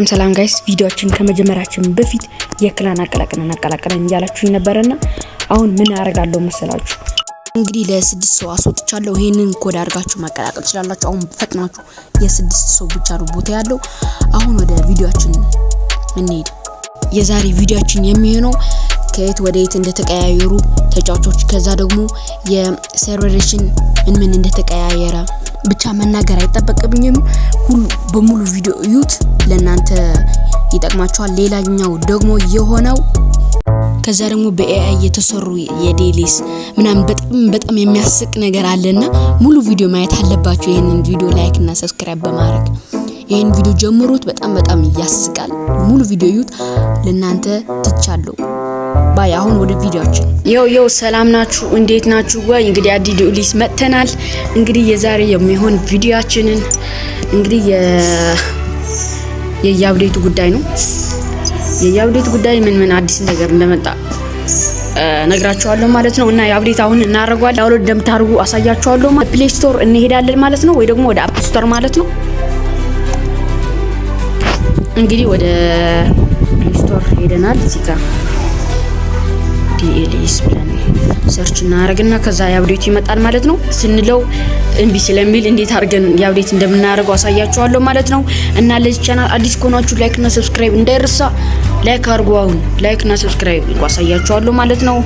ሰላም ጋይስ ቪዲዮአችን ከመጀመራችን በፊት የክላን አቀላቀለን እያላችሁ ነበርና አሁን ምን አደርጋለሁ መሰላችሁ? እንግዲህ ለ6 ሰው አስወጥቻለሁ። ይሄንን ኮድ አድርጋችሁ ማቀላቀል ትችላላችሁ። አሁን ፈጥናችሁ የ6 ሰው ብቻ ነው ቦታ ያለው። አሁን ወደ ቪዲዮአችን እንሂድ። የዛሬ ቪዲዮአችን የሚሆነው ከየት ወደ የት እንደተቀያየሩ ተጫዋቾች፣ ከዛ ደግሞ የሰርቨሬሽን ምን እንደተቀያየረ ብቻ መናገር አይጠበቅብኝም። ሁሉ በሙሉ ቪዲዮ እዩት፣ ለእናንተ ይጠቅማችኋል። ሌላኛው ደግሞ የሆነው ከዛ ደግሞ በኤአይ የተሰሩ የዴሊስ ምናምን በጣም የሚያስቅ ነገር አለና ሙሉ ቪዲዮ ማየት አለባችሁ። ይሄንን ቪዲዮ ላይክ እና ሰብስክራይብ በማድረግ ይሄን ቪዲዮ ጀምሩት። በጣም ያስቃል። ሙሉ ቪዲዮ እዩት፣ ለእናንተ ትቻለሁ። ባይ አሁን ወደ ቪዲዮአችን ዮ ሰላም ናችሁ? እንዴት ናችሁ? ወይ እንግዲህ አዲስ ዲሊስ መጥተናል። እንግዲህ የዛሬ የሚሆን ቪዲዮአችንን እንግዲህ የያብዴቱ ጉዳይ ነው። የያብዴቱ ጉዳይ ምን አዲስ ነገር እንደመጣ ነግራችኋለሁ ማለት ነው። እና የአብዴት አሁን እናደርጋለን። ዳውንሎድ እንደምታደርጉ አሳያችኋለሁ። ፕሌይ ስቶር እንሄዳለን ማለት ነው፣ ወይ ደግሞ ወደ አፕ ስቶር ማለት ነው። እንግዲህ ወደ ፕሌይ ስቶር ሄደናል። እዚህ ጋር ዲኤልኤስ ብለን ሰርች እናደርግና ከዛ የአብዴቱ ይመጣል ማለት ነው። ስንለው እምቢ ስለሚል እንዴት አድርገን የአብዴት እንደምናደርገው አሳያችኋለሁ ማለት ነው። እና ለዚህ ቻናል አዲስ ከሆናችሁ ላይክ እና ሰብስክራይብ እንዳይረሳ። ላይክ አድርጉ። አሁን ላይክ እና ሰብስክራይብ አሳያችኋለሁ ማለት ነው።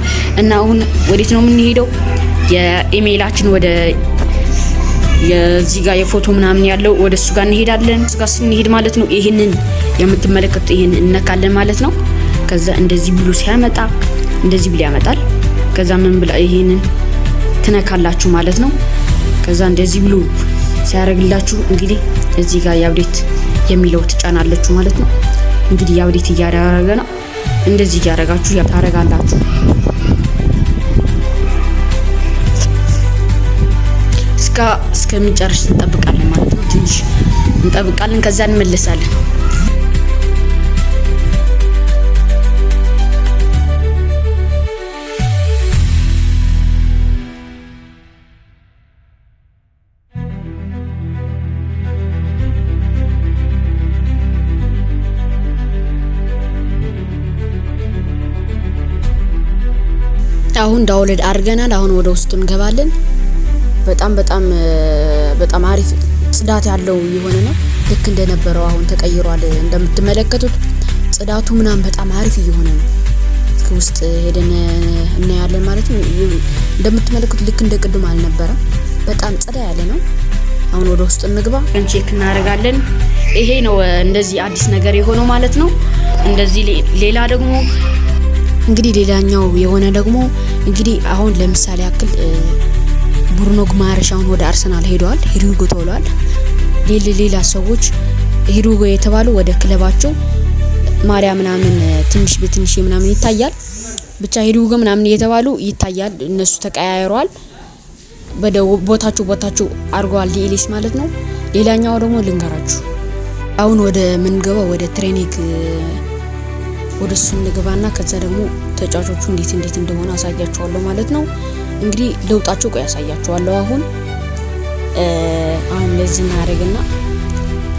እና አሁን ወዴት ነው የምንሄደው? የኢሜይላችን ወደ የዚህ ጋር የፎቶ ምናምን ያለው ወደ እሱ ጋር እንሄዳለን። እሱ ጋር ስንሄድ ማለት ነው ይሄንን የምትመለከቱት ይሄን እነካለን ማለት ነው። ከዛ እንደዚህ ብሎ ሲያመጣ እንደዚህ ብሎ ያመጣል። ከዛ ምን ብላ ይሄንን ትነካላችሁ ማለት ነው። ከዛ እንደዚህ ብሎ ሲያደርግላችሁ እንግዲህ እዚህ ጋር የአብዴት የሚለው ትጫናላችሁ ማለት ነው። እንግዲህ የአብዴት እያደረገ ነው። እንደዚህ ያደርጋችሁ ታረጋላችሁ። እስከሚጨርስ እንጠብቃለን ማለት ነው። ትንሽ እንጠብቃለን፣ ከዛ እንመለሳለን። አሁን ዳውንሎድ አድርገናል። አሁን ወደ ውስጡ እንገባለን። በጣም አሪፍ ጽዳት ያለው የሆነ ነው። ልክ እንደነበረው አሁን ተቀይሯል። እንደምትመለከቱት ጽዳቱ ምናምን በጣም አሪፍ እየሆነ ነው። ውስጥ ሄደን እናያለን ማለት ነው። እንደምትመለከቱት ልክ እንደ ቅድም አልነበረም። በጣም ጽዳ ያለ ነው። አሁን ወደ ውስጥ እንግባ፣ ቼክ እናደርጋለን። ይሄ ነው እንደዚህ አዲስ ነገር የሆነው ማለት ነው። እንደዚህ ሌላ ደግሞ እንግዲህ ሌላኛው የሆነ ደግሞ እንግዲህ አሁን ለምሳሌ ያክል ብሩኖ ጉማሬሽ አሁን ወደ አርሰናል ሄዷል። ሂሩጎ ተብሏል። ሌላ ሰዎች ሂሩጎ የተባሉ ወደ ክለባቸው ማሪያ ምናምን ትንሽ በትንሽ ምናምን ይታያል። ብቻ ሂሩጎ ምናምን እየተባሉ ይታያል። እነሱ ተቀያይረዋል። ቦታቸው አርጓል ዲኤልኤስ ማለት ነው። ሌላኛው ደግሞ ልንገራችሁ። አሁን ወደ ምንገባው ወደ ትሬኒንግ ወደ እሱ እንገባና ከዛ ደግሞ ተጫዋቾቹ እንዴት እንደሆነ አሳያችኋለሁ ማለት ነው። እንግዲህ ለውጣቸው ቆይ አሳያችኋለሁ። አሁን ለዚህ እናደርግና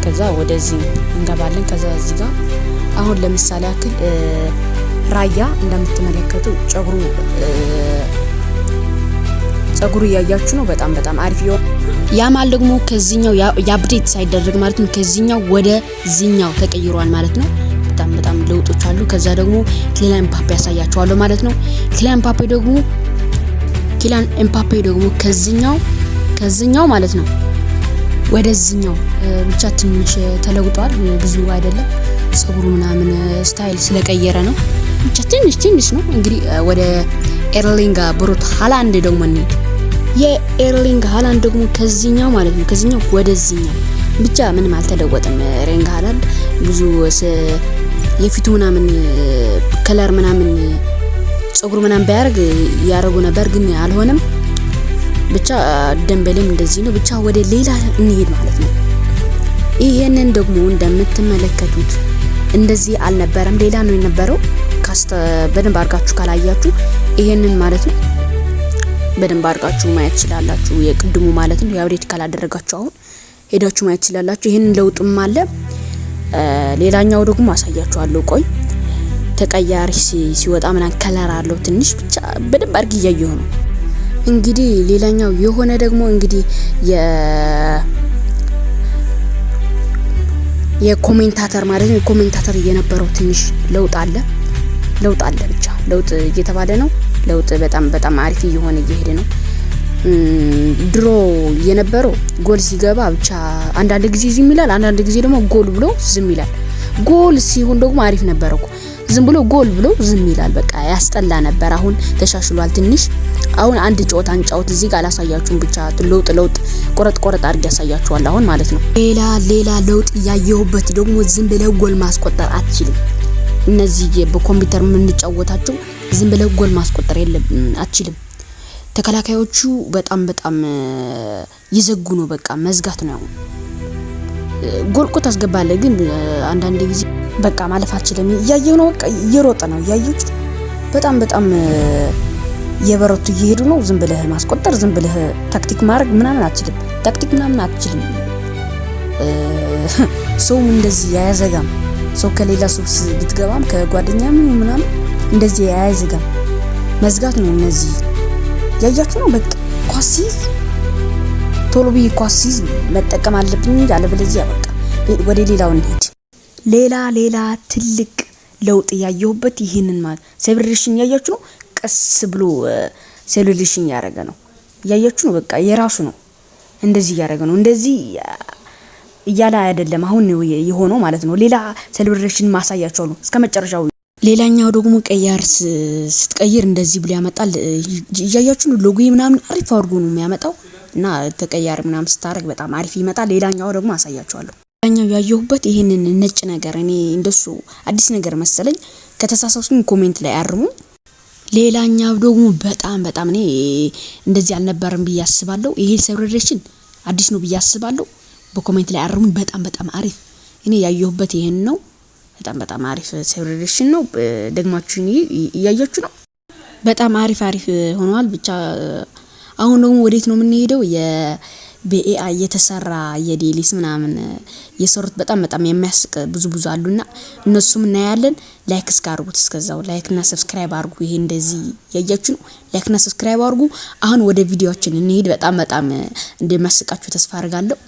ከዛ ወደዚህ እንገባለን። ከዛ እዚህ ጋር አሁን ለምሳሌ ያክል ራያ እንደምትመለከቱ ጸጉሩ እያያችሁ ነው። በጣም አሪፍ ይሆን። ያማል ደግሞ ከዚህኛው የአፕዴት ሳይደረግ ማለት ነው ከዚህኛው ወደ ዚህኛው ተቀይሯል ማለት ነው። በጣም ለውጦች አሉ። ከዛ ደግሞ ኪሊያን ኤምባፔ ያሳያችኋለሁ ማለት ነው። ኪሊያን ኤምባፔ ደግሞ ከዚህኛው ማለት ነው ወደዚህኛው ብቻ ትንሽ ተለውጧል። ብዙ አይደለም። ጸጉሩ ምናምን ስታይል ስለቀየረ ነው። ብቻ ትንሽ ነው። እንግዲህ ወደ ኤርሊንግ ብሩት ሃላንድ ደግሞ እንሂድ። የኤርሊንግ ሃላንድ ደግሞ ከዚህኛው ማለት ነው ከዚህኛው ወደዚህኛው ብቻ ምንም አልተለወጠም። ኤርሊንግ ሃላንድ ብዙ የፊቱ ምናምን ከለር ምናምን ጸጉሩ ምናምን ባያርግ ያረጉ ነበር፣ ግን አልሆነም። ብቻ ደምበሌም እንደዚህ ነው። ብቻ ወደ ሌላ እንሄድ ማለት ነው። ይሄንን ደግሞ እንደምትመለከቱት እንደዚህ አልነበረም፣ ሌላ ነው የነበረው። በደንብ አድርጋችሁ ካላያችሁ ይሄንን ማለት ነው በደንብ አድርጋችሁ ማየት ትችላላችሁ። የቅድሙ ማለት ነው። የአብዴት ካላደረጋችሁ አሁን ሄዳችሁ ማየት ትችላላችሁ። ይሄንን ለውጥም አለ። ሌላኛው ደግሞ አሳያችኋለሁ። ቆይ ተቀያሪ ሲወጣ ምናምን ከለር አለው ትንሽ ብቻ በደንብ አድርጌ እያየሁ ነው። እንግዲህ ሌላኛው የሆነ ደግሞ እንግዲህ የኮሜንታተር ማለት ነው። የኮሜንታተር የነበረው ትንሽ ለውጥ አለ ብቻ ለውጥ እየተባለ ነው። ለውጥ በጣም አሪፍ እየሆነ እየሄደ ነው። ድሮ የነበረው ጎል ሲገባ ብቻ አንዳንድ ጊዜ ዝም ይላል፣ አንዳንድ ጊዜ ደግሞ ጎል ብሎ ዝም ይላል። ጎል ሲሆን ደግሞ አሪፍ ነበር እኮ ዝም ብሎ ጎል ብሎ ዝም ይላል። በቃ ያስጠላ ነበር። አሁን ተሻሽሏል ትንሽ። አሁን አንድ ጨዋታ አንጫውት እዚህ ጋር አላሳያችሁም፣ ብቻ ለውጥ ቆረጥ አድርጌ ያሳያችኋል አሁን ማለት ነው። ሌላ ለውጥ ያየሁበት ደግሞ ዝም ብለው ጎል ማስቆጠር አትችልም። እነዚህ በኮምፒውተር የምንጫወታቸው ዝም ብለው ጎል ማስቆጠር አትችልም። ተከላካዮቹ በጣም ይዘጉ ነው። በቃ መዝጋት ነው። ጎል እኮ ታስገባለህ፣ ግን አንዳንድ ጊዜ በቃ ማለፍ አትችልም። እያየሁ ነው። በቃ እየሮጠ ነው። እያየሁት በጣም የበረቱ እየሄዱ ነው። ዝም ብለህ ማስቆጠር፣ ዝም ብለህ ታክቲክ ማድረግ ምናምን አትችልም። ሰውም እንደዚህ አያዘጋም። ሰው ከሌላ ሰው ብትገባም ከጓደኛም ምናምን እንደዚህ አያዘጋም። መዝጋት ነው። እነዚህ ያያችሁ ነው። በቃ ኳሲዝ ቶሎ ብዬ ኳሲዝ መጠቀም አለብኝ እንጂ አለበለዚያ በቃ ወደ ሌላው እንሂድ። ሌላ ትልቅ ለውጥ ያየሁበት ይሄንን ማለት ሴሌብሬሽን ያያችሁ ነው። ቀስ ብሎ ሴሌብሬሽን ያደረገ ነው። ያያችሁ ነው። በቃ የራሱ ነው። እንደዚህ ያደረገ ነው። እንደዚህ እያለ አይደለም አሁን የሆነው ማለት ነው። ሌላ ሴሌብሬሽን ማሳያቸው ነው እስከመጨረሻው። ሌላኛው ደግሞ ቀያር ስትቀይር እንደዚህ ብሎ ያመጣል። እያያችሁ ነው። ሎጎ ምናምን አሪፍ አድርጎ ነው የሚያመጣው እና ተቀያሪ ምናምን ስታረግ በጣም አሪፍ ይመጣል። ሌላኛው ደግሞ አሳያችኋለሁ። ሌላኛው ያየሁበት ይሄንን ነጭ ነገር እኔ እንደሱ አዲስ ነገር መሰለኝ። ከተሳሳቱኝ ኮሜንት ላይ አርሙ። ሌላኛው ደግሞ በጣም እኔ እንደዚህ አልነበረም ብዬ አስባለሁ። ይሄ ሴሌብሬሽን አዲስ ነው ብዬ አስባለሁ። በኮሜንት ላይ አርሙ። በጣም አሪፍ እኔ ያየሁበት ይሄን ነው። በጣም አሪፍ ሴሌብሬሽን ነው። ደግማችሁ እያያችሁ ነው። በጣም አሪፍ ሆኗል። ብቻ አሁን ደግሞ ወዴት ነው የምንሄደው? በኤአይ የተሰራ የዴሊስ ምናምን የሰሩት በጣም የሚያስቅ ብዙ አሉና እነሱም እናያለን። ላይክ አድርጉት። እስከዛው ላይክና ሰብስክራይብ አድርጉ። ይሄ እንደዚህ ያያችሁ ነው። ላይክና ሰብስክራይብ አድርጉ። አሁን ወደ ቪዲዮአችን እንሄድ። በጣም እንደሚያስቃችሁ ተስፋ አድርጋለሁ።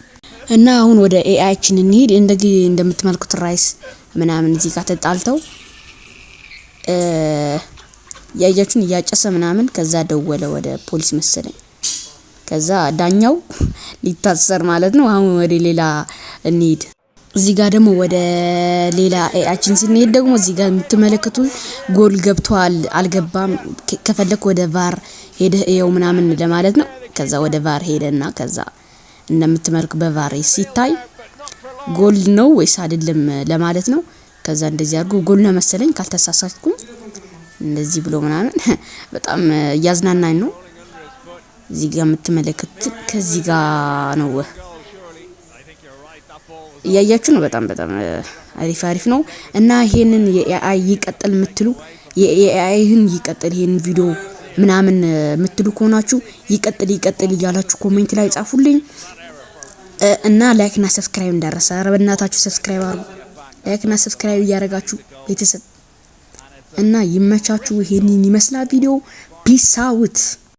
እና አሁን ወደ ኤአይችን እንሄድ። እንደምትመልኩት ራይስ ምናምን እዚህ ጋር ተጣልተው ያያችሁን እያጨሰ ምናምን ከዛ ደወለ ወደ ፖሊስ መሰለኝ። ከዛ ዳኛው ሊታሰር ማለት ነው። አሁን ወደ ሌላ እንሂድ። እዚህ ጋር ደግሞ ወደ ሌላ ኤአይችን ስንሄድ ደግሞ እዚህ ጋር የምትመለከቱ ጎል ገብቷል አልገባም፣ ከፈለክ ወደ ቫር ሄደህ እየው ምናምን ለማለት ነው። ከዛ ወደ ቫር ሄደና ከዛ እንደምትመልክ በቫር ሲታይ ጎል ነው ወይስ አይደለም ለማለት ነው። ከዛ እንደዚህ አድርጎ ጎል ነው መሰለኝ ካልተሳሳትኩኝ እንደዚህ ብሎ ምናምን በጣም ያዝናናኝ ነው። እዚህ ጋር የምትመለከቱት ከዚህ ጋር ነው እያያችሁ ነው። በጣም አሪፍ ነው። እና ይሄንን የኤአይ ይቀጥል የምትሉ የኤአይን ይቀጥል ይሄን ቪዲዮ ምናምን የምትሉ ከሆናችሁ ይቀጥል እያላችሁ ኮሜንት ላይ ጻፉልኝ። እና ላይክ እና ሰብስክራይብ እንዳረሳ። በእናታችሁ ሰብስክራይብ አድርጉ። ላይክ እና ሰብስክራይብ እያደረጋችሁ ቤተሰብ እና ይመቻችሁ። ይሄንን ይመስላል ቪዲዮ። ፒስ አውት